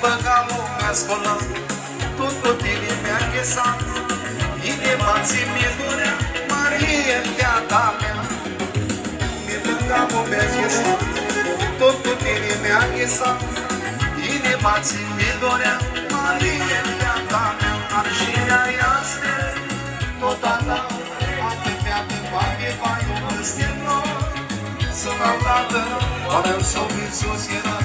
băga lumea scolă, tot inima ghesa, inima ți-mi durea, Marie, viața mea. Mi băga lumea ghesa, tot inima ghesa, inima ți-mi durea, Marie, viața mea. Arginea este tot a ta, atâtea de bani, vai, o vârstină, să-mi arată, oare-mi s-o vițos era,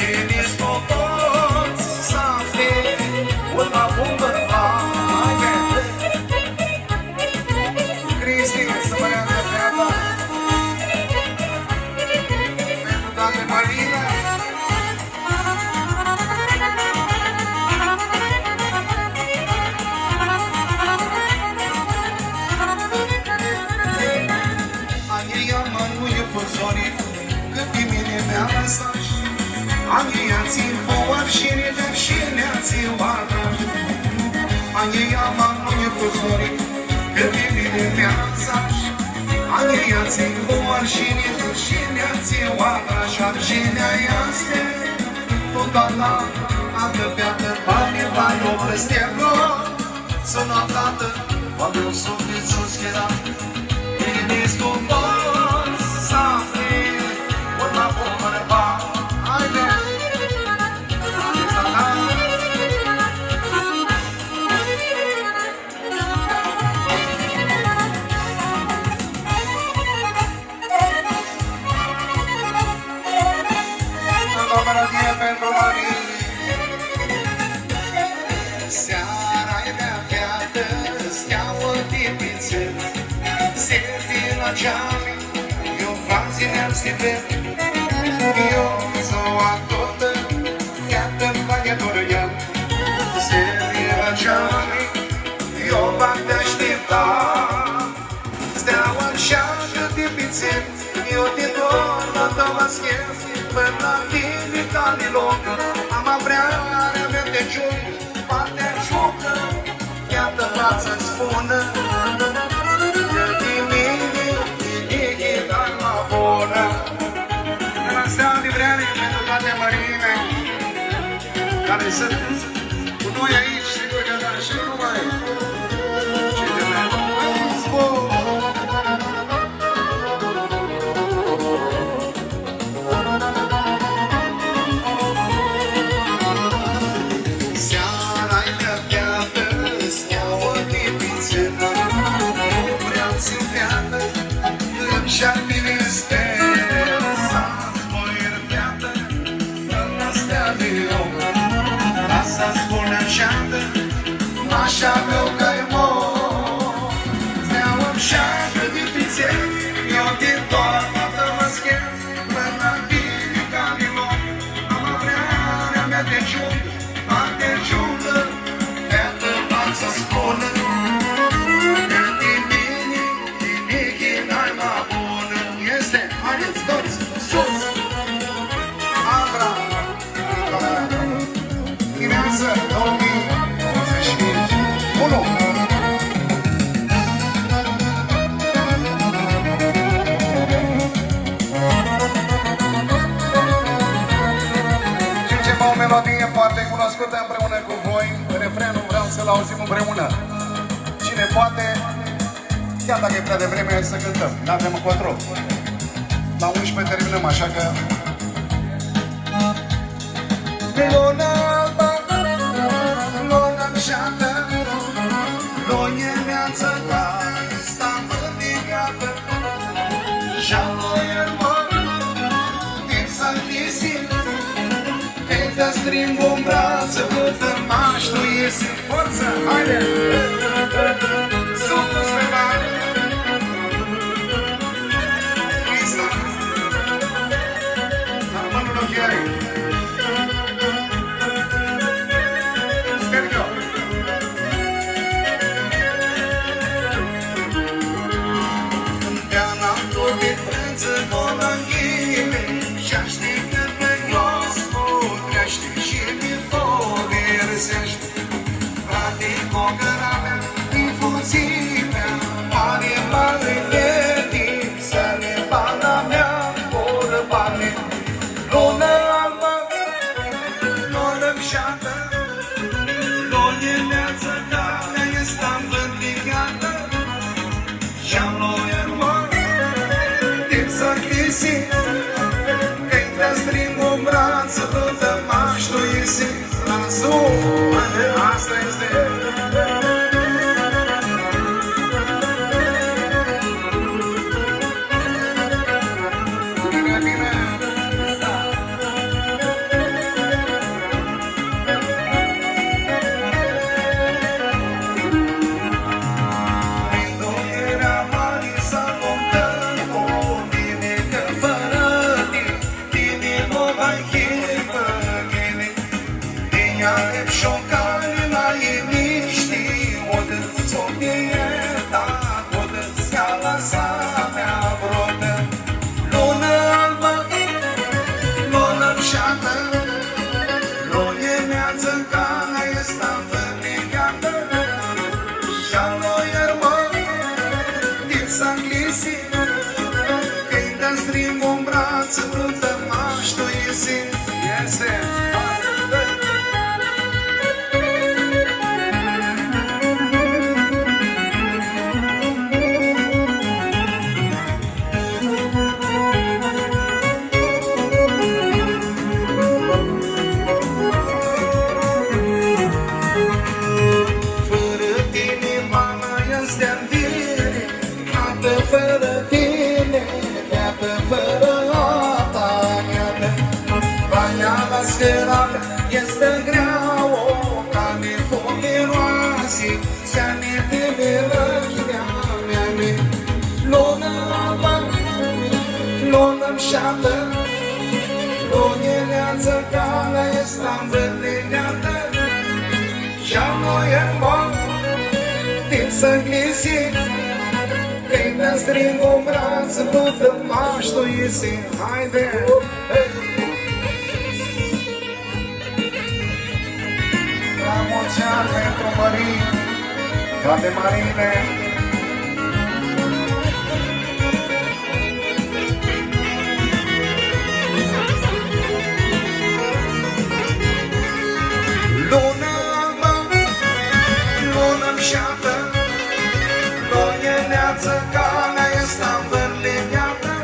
Tienes todos sabe una bomba Cristi, să mă readă pe apa pentru toate Marina Ania mănuie făzorii cât pe mine mi-a lăsat Ania-ți-n foar și redar și ne-ați-n oară Ania mănuie făzorii cât pe mine mi-a lăsat Ania-ți-n foar și redar și ne-ați-n oară Și arginea este tot a ta Adă beată, bani, bani, o plăsteagă Să-n-o dată, oameni-o sufletul schera Tienes todos sabe una bomba pentru Marie Seara e mea viață Steaua de pițel Servi la geam Eu frazi ne-am stipet Eu s-o acordă Iată-mi baghetoră ea Servi la geam Eu v-am te aștepta Steaua șeacă de pițel Eu te dor la tău schimb Până la tine ca-mi locă Am avrearea mea de ciuc Partea ciucă Iată față-ți spună De mine Nimic dar la bună De la steaua de vreare Pentru toate mărime Care sunt cu noi aici Și cu că și numai Și de mea Spun Așa meu că-i mor Steaua-mi șeacă de pițel Eu din toată mă schem Până la tine ca-mi loc Am avrearea mea de ciuc Parte ciucă Iată față spună Că din mine Nimic n-ai mai bună Este, haideți toți, sus Abra Dimineață, 2000 Unu! Și ceva o melodie foarte cunoscută împreună cu voi. Refrenul vreau să-l auzim împreună. Cine poate, chiar dacă e prea devreme, hai să cântăm. N-avem încotro. La 11 terminăm, așa că... Luna alba, luna șată, Lonie neață ta, stam îndigată Și-a iermă, din s-a-ntisit Te-a string în brață, câtă mași tu iesi Forță, haide! Sus pe bani! Crista! Armânul ochierii! Sergio! Și aștept pe glos o crește și mi-o versește Frate, cogăra mea, infuzie șată, Loieneață calea este învârligată, și-am loier mă, timp să chisi, că-i te string un braț, să tu te mași tu isi, la zoom, asta este. Este grea o cale fumeroase, se-aminte melăchia mea, lună albă, lună-mi șaptă, luneleață calea este învârligată, și-am loier mă, timp să glisi, că-i te string un braț, nu te mași tu isi, haide! La mulți ani pentru Mării, toate Măriile. Lună albă, lună-mi șaptă, loieneață calea este învârligată,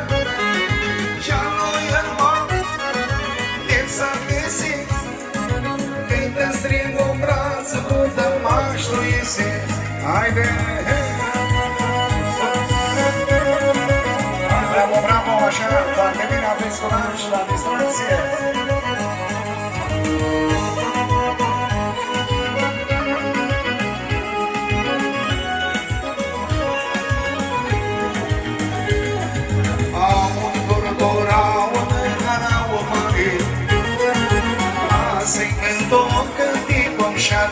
și-a loier mă, timp să găsi, că-i te string un braț, nu te mași tu isi. Haide! Bravo, bravo, așa, foarte bine aveți curaj și la distracție.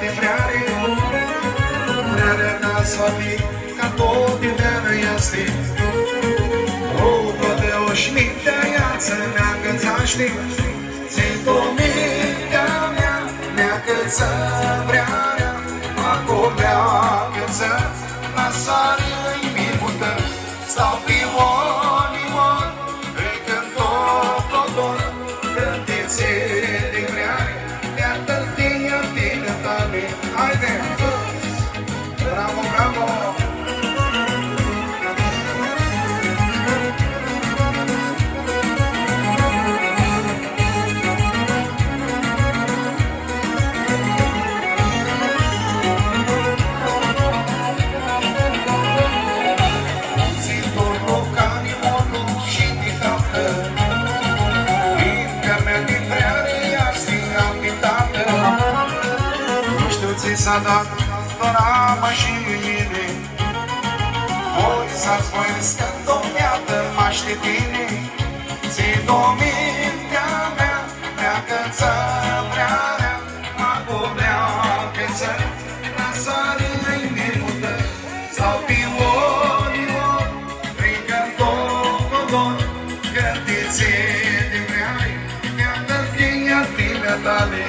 De vreare, vrearea n-ați vorbit, ca tot din vreară este. Rupă de o șmitea iață, neagă-ți-aști, ți-o mintea mea, neagă-ți vrearea, acum neagă-ți, la soare-i minută, stau pe limon, îi cânt tot plodon, când-i de vreare, haide! Bravo, bravo! Ți-ntor locanii molu și-mi taftă, fiindcă mea din vreare i-aș am pintată. Ți s-a dat doar ama și mine, voi să-ți voiesc când-o viață m-aș de tine. Ți-o mintea mea, neagă-ți vrearea, acum neagă-ți, la soare-i minută, sau pe limon, prin tot codon, când-i de vreare, neagă-ți tine tale.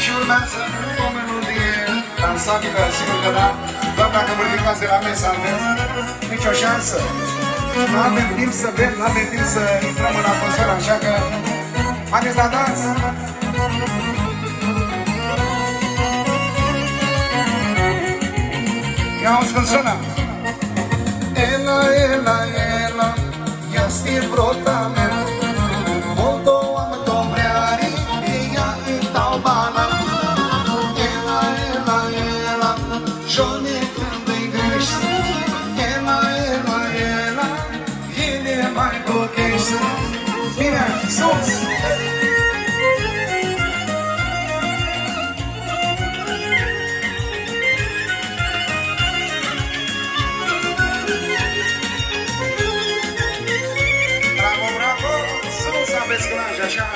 Și urmează o melodie dansatică, sigur că da, doar dacă vă ridicați de la mesa, aveți nicio șansă. Nu avem timp să bem, nu avem timp să intrăm în atmosferă, așa că haideți la dans! Ia auzi cum sună. Ela, ela, ela, ia-sti vrota mea. Molto am dobrari, ea îi dau bana. Ela, ela, ela, jone când îi grești. Ela, ela, ela, ele mai blochești. Bine, sus! Aveți curaj, așa.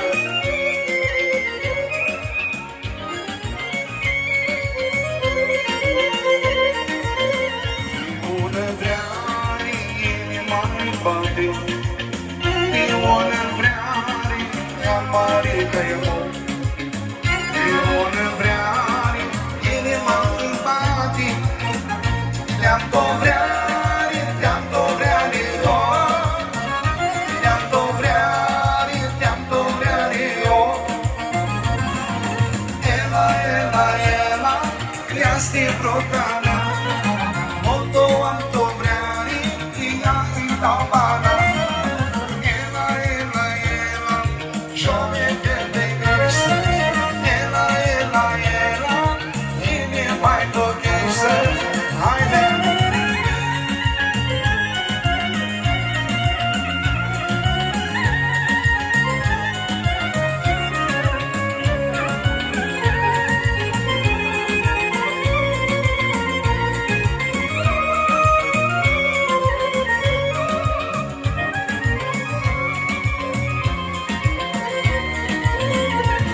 Bună vreari, inima-mi bate. Bună vreari, amare că e mult. Bună vreari, inima-mi bate. Le-am tot vreari, le-am tot vreari, Sti brotana, molto antovrari, ea îi dau bana. Ela, ela, ela, jove că te grești. Ela, ela, ela, cine mai blochește? Haide!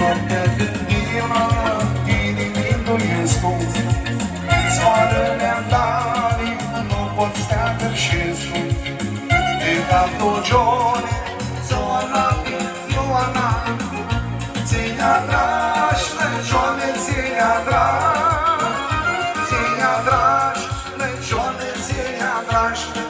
Noaptea gândirea, inimii-mi ascult. Soarele-am tare, nu pot sta târșescu. E tanto giorni, sono Ioana. Ți-i atragi, legione, ți-i atragi. Ți-i atragi, legione, ți-i atragi.